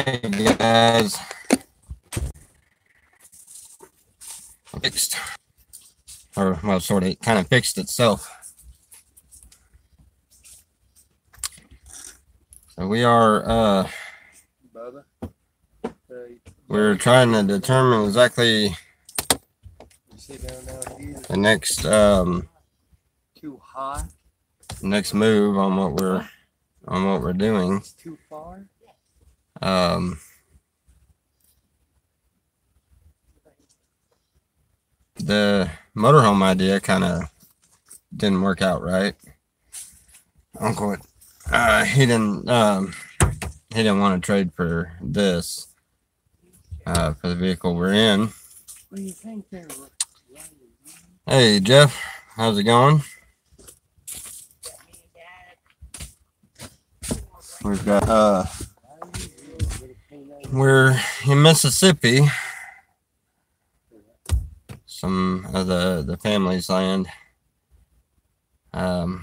Hey guys, fixed, or well, sort of, kind of fixed itself. So we are, we're trying to determine exactly the next, next move on what we're doing. The motorhome idea kind of didn't work out right. Uncle, he didn't want to trade for this, for the vehicle we're in. What do you think there? Hey Jeff, how's it going? We've got we're in Mississippi, some of the family's land. Yeah,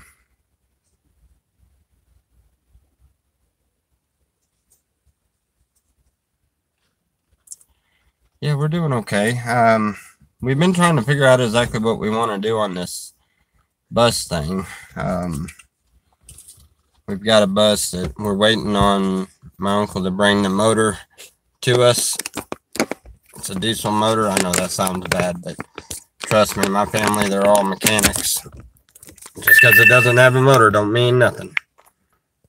we're doing okay. We've been trying to figure out exactly what we want to do on this bus thing. We've got a bus that we're waiting on my uncle to bring the motor to us. It's a diesel motor. I know that sounds bad, but trust me, my family, they're all mechanics. Just because it doesn't have a motor don't mean nothing.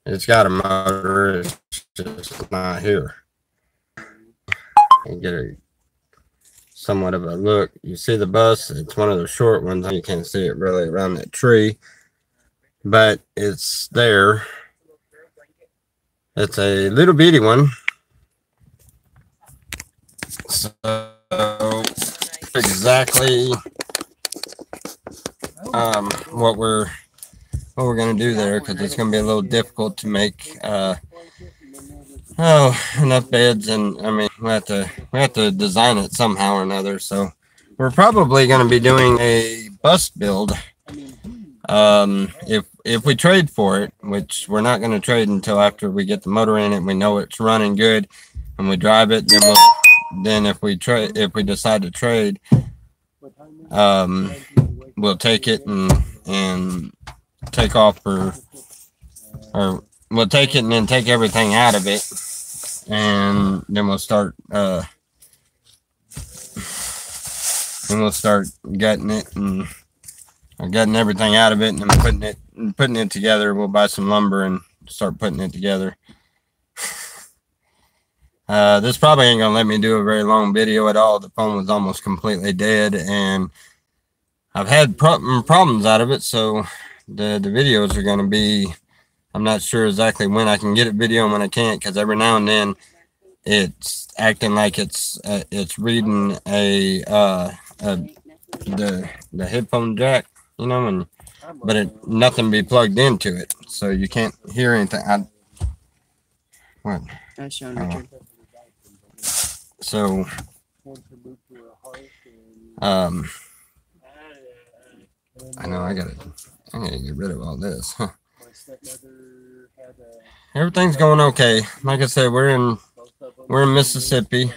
It's got a motor, it's just not here. You get a somewhat of a look. You see the bus, it's one of the short ones. You can't see it really around that tree, but it's there. It's a little bitty one. So exactly what we're gonna do there, because it's gonna be a little difficult to make enough beds, and I mean we have to design it somehow or another. So we're probably going to be doing a bus build. If we trade for it, which we're not going to trade until after we get the motor in it, we know it's running good, and we drive it. Then if we decide to trade, we'll take it and take off or we'll take it and then take everything out of it, and then we'll start gutting it and gutting everything out of it, and then putting it together. We'll buy some lumber and start putting it together. This probably ain't gonna let me do a very long video at all. The phone was almost completely dead, and I've had problems out of it, so the videos are gonna be, I'm not sure exactly when I can get a video and when I can't, because every now and then it's acting like it's reading the headphone jack, you know, but nothing be plugged into it, so you can't hear anything. What? So I know I gotta get rid of all this. Huh. Everything's going okay. Like I said, we're in Mississippi,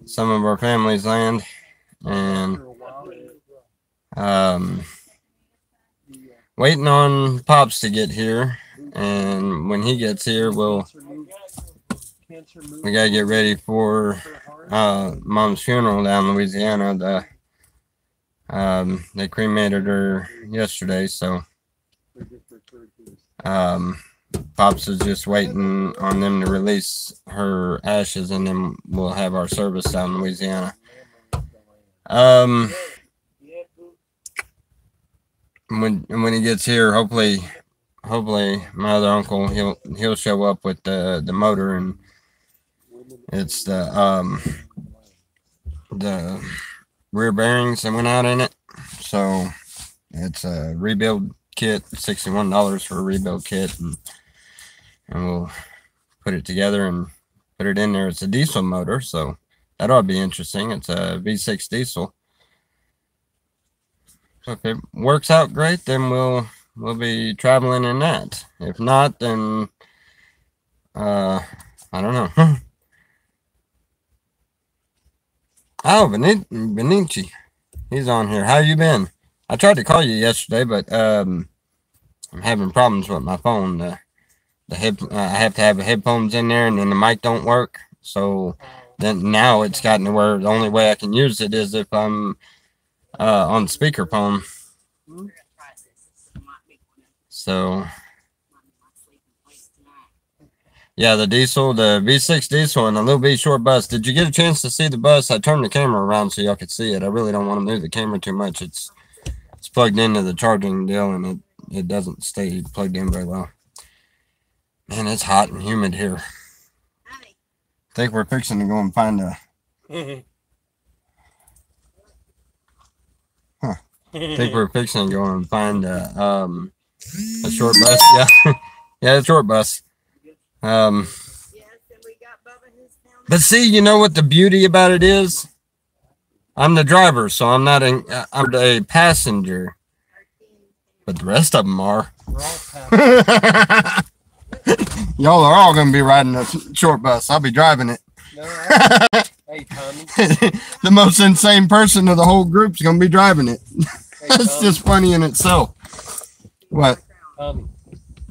some of our family's land, and waiting on Pops to get here. And when he gets here, we gotta get ready for Mom's funeral down in Louisiana. They cremated her yesterday, so Pops is just waiting on them to release her ashes, and then we'll have our service down in Louisiana. When he gets here, hopefully my other uncle, he'll show up with the motor, and it's the rear bearings that went out in it. So it's a rebuild kit, $61 for a rebuild kit, and we'll put it together and put it in there. It's a diesel motor, so that ought to be interesting. It's a V6 diesel. So if it works out great, then we'll be traveling in that. If not, then I don't know. Oh, Benici. He's on here. How you been? I tried to call you yesterday, but I'm having problems with my phone. I have to have the headphones in there, and then the mic don't work. So then now it's gotten to where the only way I can use it is if I'm on speakerphone. So yeah, the V6 diesel, and a little B short bus. Did you get a chance to see the bus? I turned the camera around so y'all could see it. I really don't want to move the camera too much. It's plugged into the charging deal, and it doesn't stay plugged in very well. Man, it's hot and humid here. I think we're fixing to go and find a. I think we're fixing to go and find a short bus. Yeah, yeah, a short bus. But see, you know what the beauty about it is? I'm the driver, so I'm not I'm a passenger. But the rest of them are. Y'all are all going to be riding a short bus. I'll be driving it. No, hey, Tommy. The most insane person of the whole group is going to be driving it. Hey, that's just funny in itself. What? Tommy,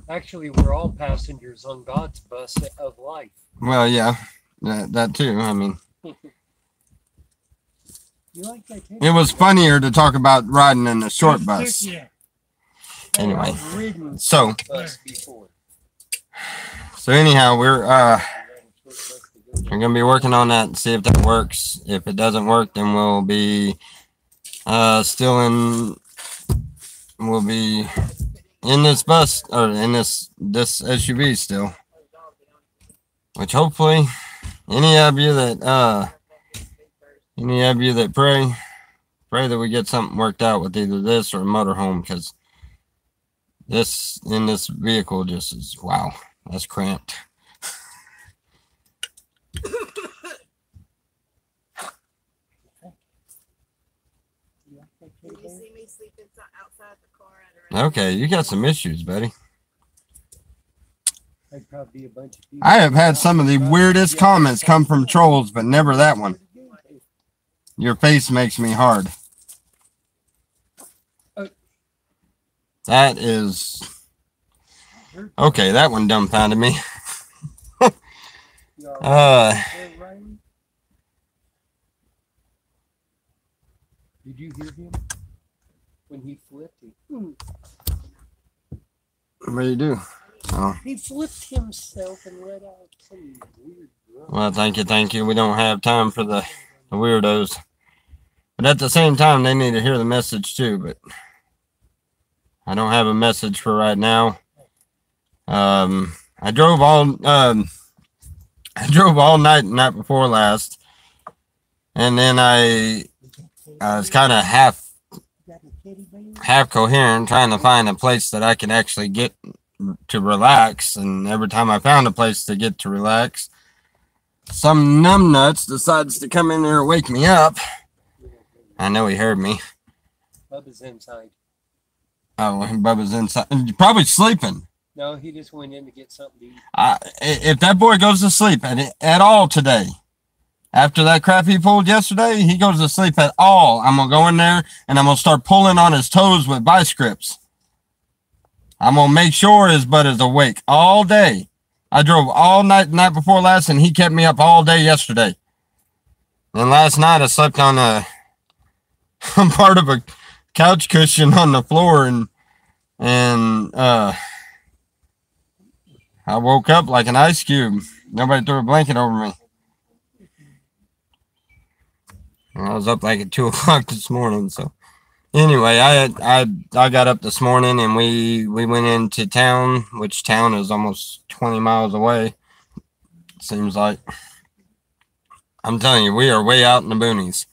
actually, we're all passengers on God's bus of life. Well, yeah, that too. I mean, you like that too? It was funnier to talk about riding in a short bus. Yeah. Anyway, so anyhow, we're gonna be working on that and see if that works. If it doesn't work, then we'll be we'll be in this bus or in this SUV still. Which hopefully any of you that pray that we get something worked out with either this or a motorhome, because this vehicle just is, wow, that's cramped. Okay, you got some issues, buddy. I have had some of the weirdest comments come from trolls, but never that one. Your face makes me hard. That is... Okay, that one dumbfounded me. Did you hear him? When he flipped it. What do you do? Oh. He flipped himself and let out some weird drum. Well, thank you. We don't have time for the weirdos. But at the same time, they need to hear the message too, but I don't have a message for right now. I drove all night the night before last, and then I was kind of half coherent, trying to find a place that I can actually get to relax. And every time I found a place to get to relax, some numbnuts decides to come in there and wake me up. I know he heard me. Bubba's inside. Oh, Bubba's inside. Probably sleeping. No, he just went in to get something to eat. If that boy goes to sleep at all today, after that crap he pulled yesterday, he goes to sleep at all, I'm going to go in there and I'm going to start pulling on his toes with vice grips. I'm going to make sure his butt is awake all day. I drove all night the night before last, and he kept me up all day yesterday. And last night I slept on I'm part of a couch cushion on the floor, and I woke up like an ice cube. Nobody threw a blanket over me. I was up like at 2 o'clock this morning. So anyway, I got up this morning and we went into town, which town is almost 20 miles away. Seems like. I'm telling you, we are way out in the boonies.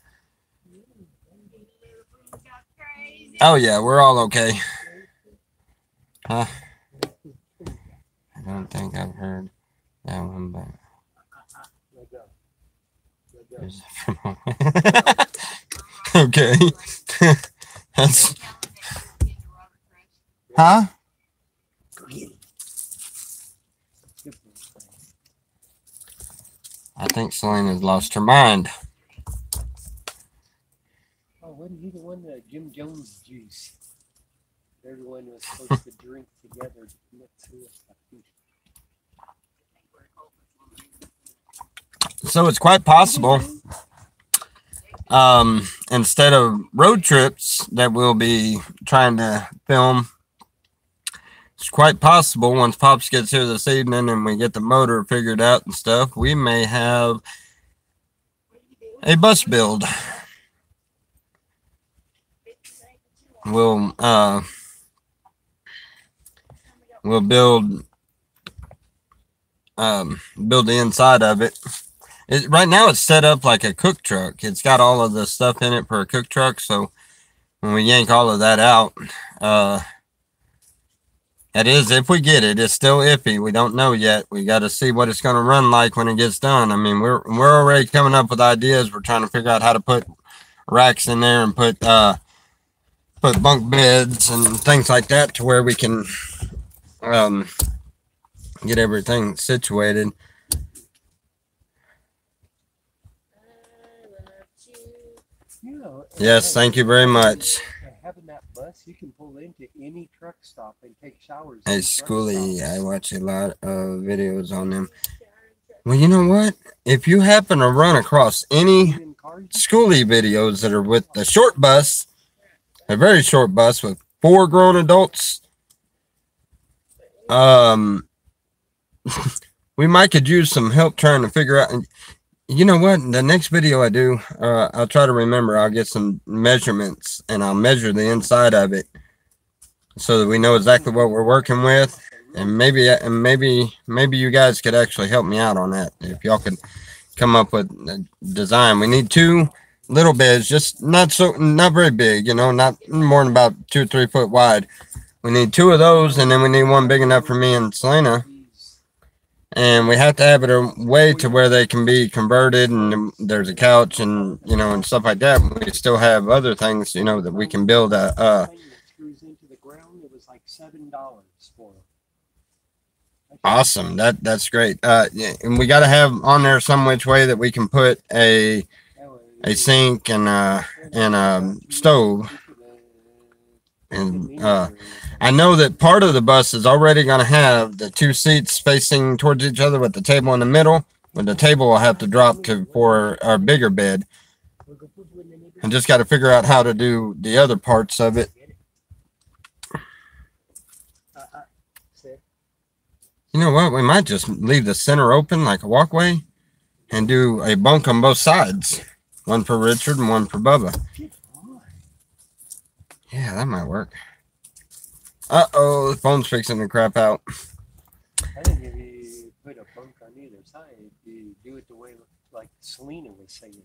Oh yeah, we're all okay. Huh? I don't think I've heard that one, but okay. That's I think Selena's lost her mind. Oh, wasn't he the one that Jim Jones juice? Everyone was supposed to drink together to commit suicide. So it's quite possible, instead of road trips that we'll be trying to film, it's quite possible once Pops gets here this evening and we get the motor figured out and stuff, we may have a bus build. We'll build build the inside of it. Right now it's set up like a cook truck. It's got all of the stuff in it for a cook truck, so when we yank all of that out, that is, if we get it, it's still iffy. We don't know yet. We got to see what it's going to run like when it gets done. I mean, we're already coming up with ideas. We're trying to figure out how to put racks in there and put bunk beds and things like that to where we can get everything situated. Yes, thank you very much. Having that bus, you can pull into any truck stop and take showers. Hey, Schoolie, I watch a lot of videos on them. Well, you know what? If you happen to run across any Schoolie videos that are with the short bus, a very short bus with 4 grown adults, we might could use some help trying to figure out. You know what? The next video I do, I'll try to remember. I'll get some measurements and I'll measure the inside of it so that we know exactly what we're working with. And maybe you guys could actually help me out on that. If y'all could come up with a design. We need 2 little beds, just not very big, you know, not more than about 2 or 3 foot wide. We need 2 of those, and then we need one big enough for me and Selena. And we have to have it a way to where they can be converted, and there's a couch and, you know, and stuff like that. We still have other things, you know, that we can build Awesome. That's great. Yeah, and we got to have on there some which way that we can put a sink and a stove. And I know that part of the bus is already going to have the 2 seats facing towards each other with the table in the middle. But the table will have to drop for our bigger bed. And just got to figure out how to do the other parts of it. You know what? We might just leave the center open like a walkway and do a bunk on both sides. One for Richard and one for Bubba. Yeah, that might work. Uh-oh, the phone's fixing to crap out. I think if you put a bunk on either side, you do it the way like Selena was saying.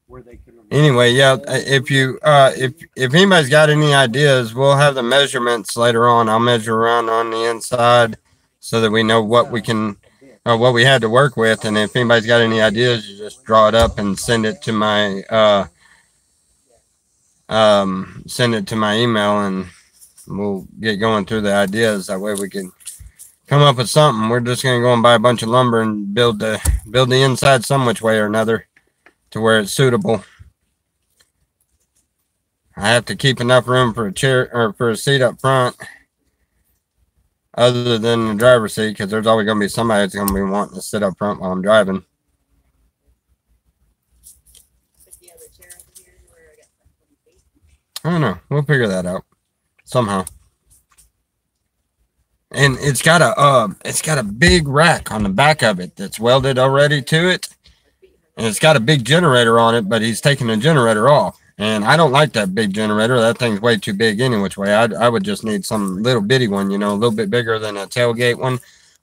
Where they could anyway, yeah, if anybody's got any ideas, we'll have the measurements later on. I'll measure around on the inside so that we know what we can what we had to work with. And if anybody's got any ideas, you just draw it up and send it to my email, and we'll get going through the ideas. That way we can come up with something. We're just going to go and buy a bunch of lumber and build the inside some which way or another to where it's suitable. I have to keep enough room for a chair or for a seat up front other than the driver's seat, because there's always going to be somebody that's going to be wanting to sit up front while I'm driving. I don't know. We'll figure that out somehow. And it's got a big rack on the back of it that's welded already to it. And it's got a big generator on it, but he's taking the generator off. And I don't like that big generator. That thing's way too big any which way. I would just need some little bitty one, you know, a little bit bigger than a tailgate one,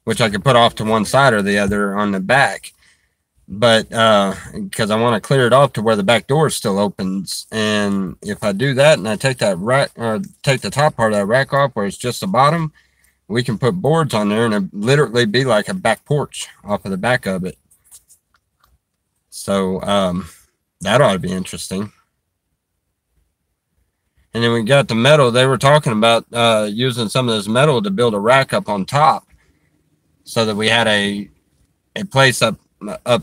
which I could put off to one side or the other on the back. But because I want to clear it off to where the back door still opens. And if I do that and I take that rack, take the top part of that rack off where it's just the bottom, we can put boards on there and it literally be like a back porch off of the back of it. So that ought to be interesting. And then we got the metal. They were talking about using some of this metal to build a rack up on top so that we had a a place up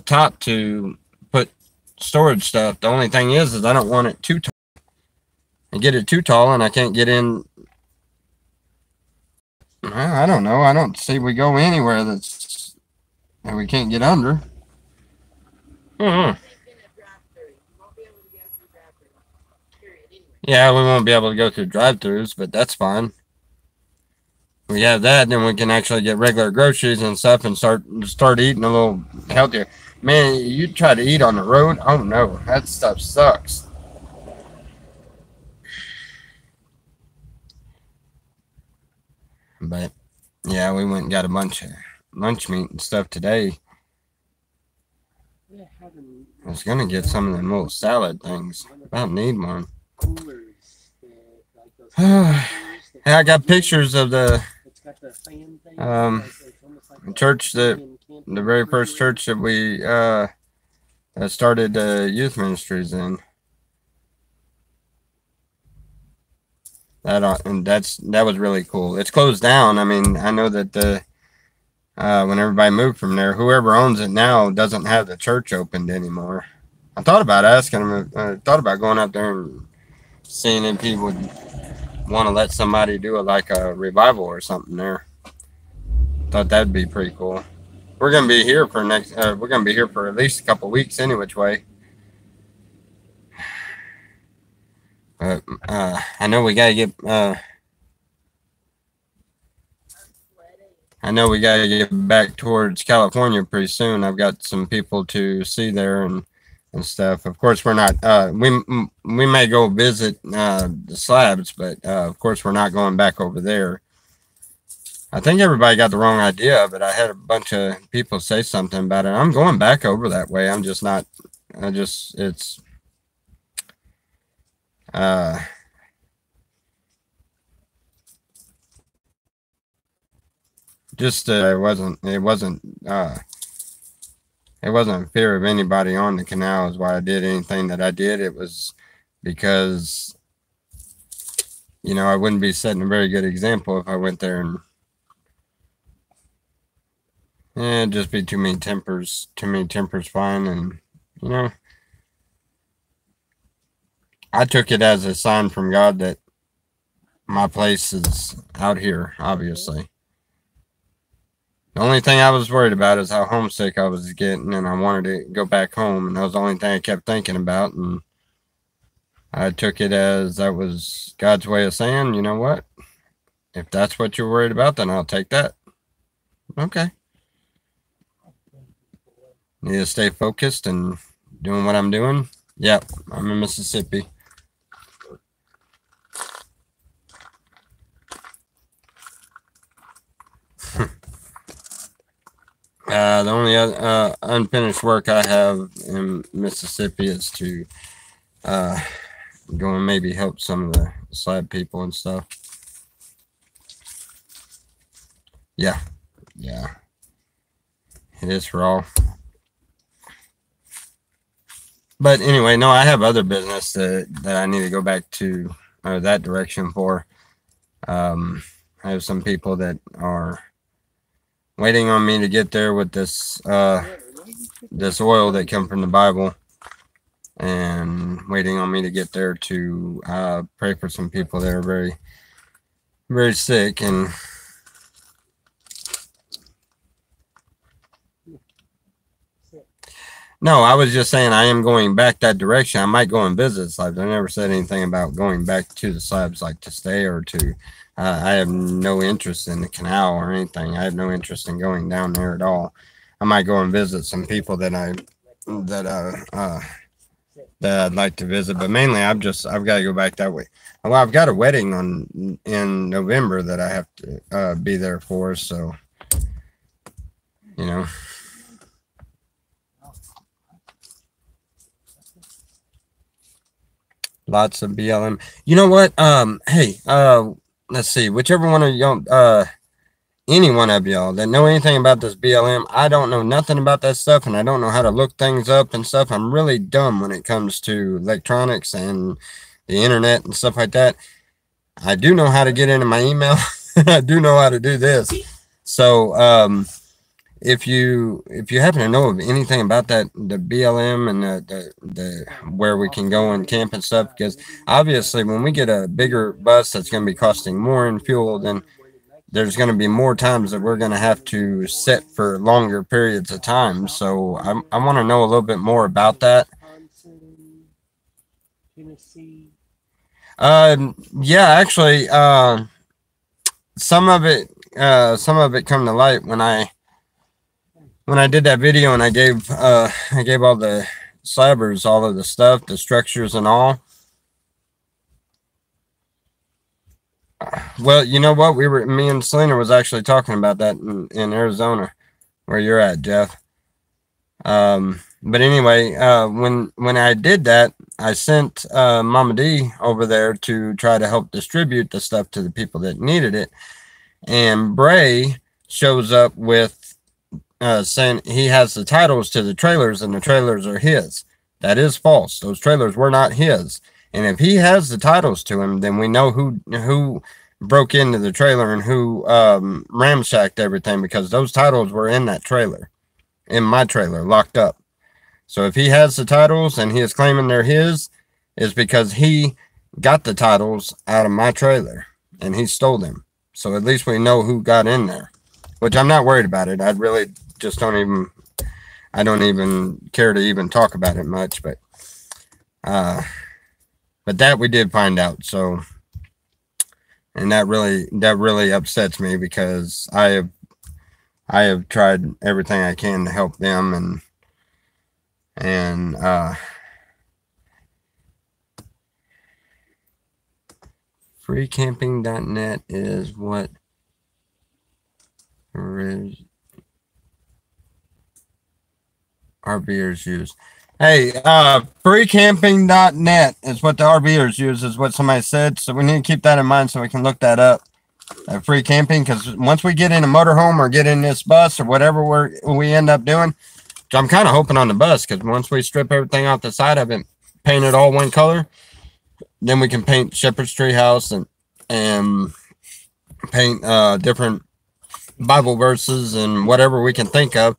top to put storage stuff. The only thing is I don't want it too tall. I get it too tall and I can't get in. I don't know. I don't see we go anywhere that we can't get under. Yeah, we won't be able to go through drive-throughs, but that's fine. We have that, then we can actually get regular groceries and stuff and start eating a little healthier. Man, you try to eat on the road? Oh no, that stuff sucks. But yeah, we went and got a bunch of lunch meat and stuff today. I was gonna get some of them little salad things. I don't need one. I got pictures of the church that the very first church that we started youth ministries in. That was really cool. It's closed down. I mean, I know that when everybody moved from there, whoever owns it now doesn't have the church opened anymore. I thought about asking them. I thought about going up there and seeing if he would want to let somebody do like a revival or something there. Thought that'd be pretty cool. We're gonna be here for we're gonna be here for at least a couple weeks any which way. But I know we gotta get. I know we gotta get back towards California pretty soon. I've got some people to see there and stuff. Of course, we're not. We may go visit the slabs, but of course, we're not going back over there. I think everybody got the wrong idea of it. I had a bunch of people say something about it. I'm going back over that way. I'm just not. It's. It wasn't fear of anybody on the canal is why I did anything that I did. It was because, I wouldn't be setting a very good example if I went there and just be too many tempers fine. And, I took it as a sign from God that my place is out here, obviously. The only thing I was worried about is how homesick I was getting, and I wanted to go back home, and that was the only thing I kept thinking about. And I took it as that was God's way of saying, you know what? If that's what you're worried about, then I'll take that. Okay. Need to stay focused and doing what I'm doing. Yep, I'm in Mississippi. The only unfinished work I have in Mississippi is to go and maybe help some of the slab people and stuff. Yeah. It is for all. But anyway, no, I have other business that I need to go back to that direction for. I have some people that are waiting on me to get there with this this oil that come from the Bible, and waiting on me to get there to pray for some people that are very, very sick. And no, I was just saying I am going back that direction. I might go and visit slabs. I never said anything about going back to the slabs, like to stay or to. I have no interest in the canal or anything. I have no interest in going down there at all. I might go and visit some people that I'd like to visit, but mainly I've got to go back that way. Well, I've got a wedding in November that I have to be there for, so lots of BLM. You know what? Hey, let's see. Whichever one of y'all, any one of y'all that know anything about this BLM, I don't know nothing about that stuff, and I don't know how to look things up and stuff. I'm really dumb when it comes to electronics and the internet and stuff like that. I do know how to get into my email. I do know how to do this. So, if you happen to know of anything about that, the BLM and the where we can go and camp and stuff, because obviously when we get a bigger bus that's going to be costing more in fuel, then there's going to be more times that we're going to have to sit for longer periods of time. So I want to know a little bit more about that. Tennessee. Yeah, actually, some of it come to light when I did that video and I gave all the slabbers all of the stuff, the structures and all. Well, you know what? Me and Selena was actually talking about that in Arizona, where you're at, Jeff. But anyway, when I did that, I sent Mama D over there to try to help distribute the stuff to the people that needed it. And Bray shows up with saying he has the titles to the trailers and the trailers are his. That is false. Those trailers were not his. And if he has the titles to him, then we know who broke into the trailer and who ramshacked everything, because those titles were in that trailer, in my trailer, locked up. So if he has the titles and he is claiming they're his, is because he got the titles out of my trailer and he stole them. So at least we know who got in there, which I'm not worried about it. I really just don't even care to even talk about it much, but that we did find out. So, and that really upsets me, because I have tried everything I can to help them, and freecamping.net is what RVers use. Hey, freecamping.net is what the RVers use, is what somebody said. So we need to keep that in mind so we can look that up. Free camping, because once we get in a motorhome or get in this bus or whatever we end up doing, so I'm kind of hoping on the bus, because once we strip everything off the side of it, paint it all one color, then we can paint Shepherd's Tree House and paint different Bible verses and whatever we can think of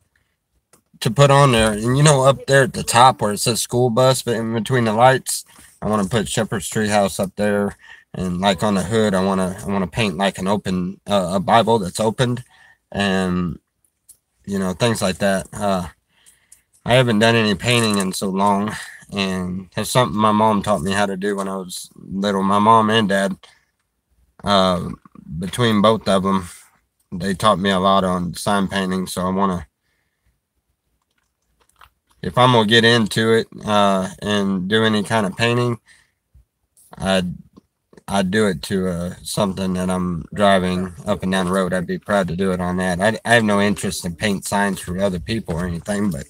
to put on there. And you know, up there at the top where it says school bus, but in between the lights, I want to put Shepherd's Tree House up there. And like on the hood, I want to paint like an open a Bible that's opened, and you know, things like that. I haven't done any painting in so long, and it's something my mom taught me how to do when I was little. My mom and dad, between both of them, they taught me a lot on sign painting. So I want to, if I'm gonna get into it and do any kind of painting, I'd do it to something that I'm driving up and down the road. I'd be proud to do it on that. I have no interest in paint signs for other people or anything, but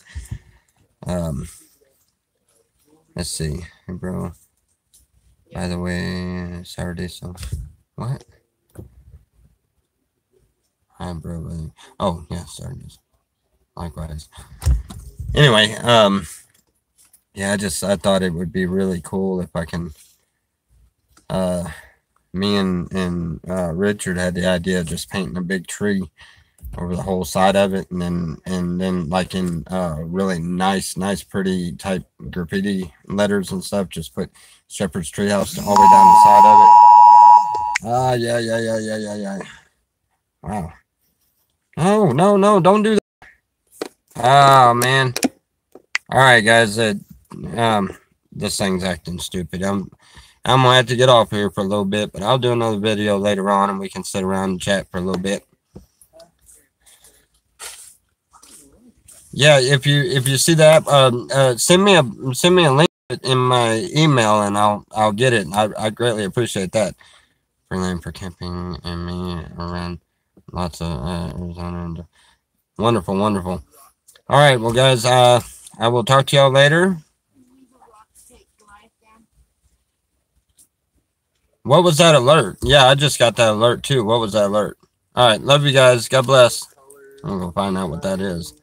let's see. Hey, bro. By the way, Saturday, so what? Hi, bro. Oh, yeah, Saturdays. Likewise. Anyway, yeah, I thought it would be really cool if I can. Me and Richard had the idea of just painting a big tree over the whole side of it, and then like in really nice pretty type graffiti letters and stuff, just put Shepherd's Tree House all the way down the side of it. Yeah. Wow. Oh, no, don't do that. Oh man. All right, guys, this thing's acting stupid. I'm gonna have to get off here for a little bit, but I'll do another video later on and we can sit around and chat for a little bit. Yeah, if you see that, send me a link in my email and I'll get it. I greatly appreciate that. Free land for camping and me around lots of Arizona and wonderful. All right, well guys, I will talk to y'all later. What was that alert? Yeah, I just got that alert too. What was that alert? All right, love you guys. God bless. I'm gonna find out what that is.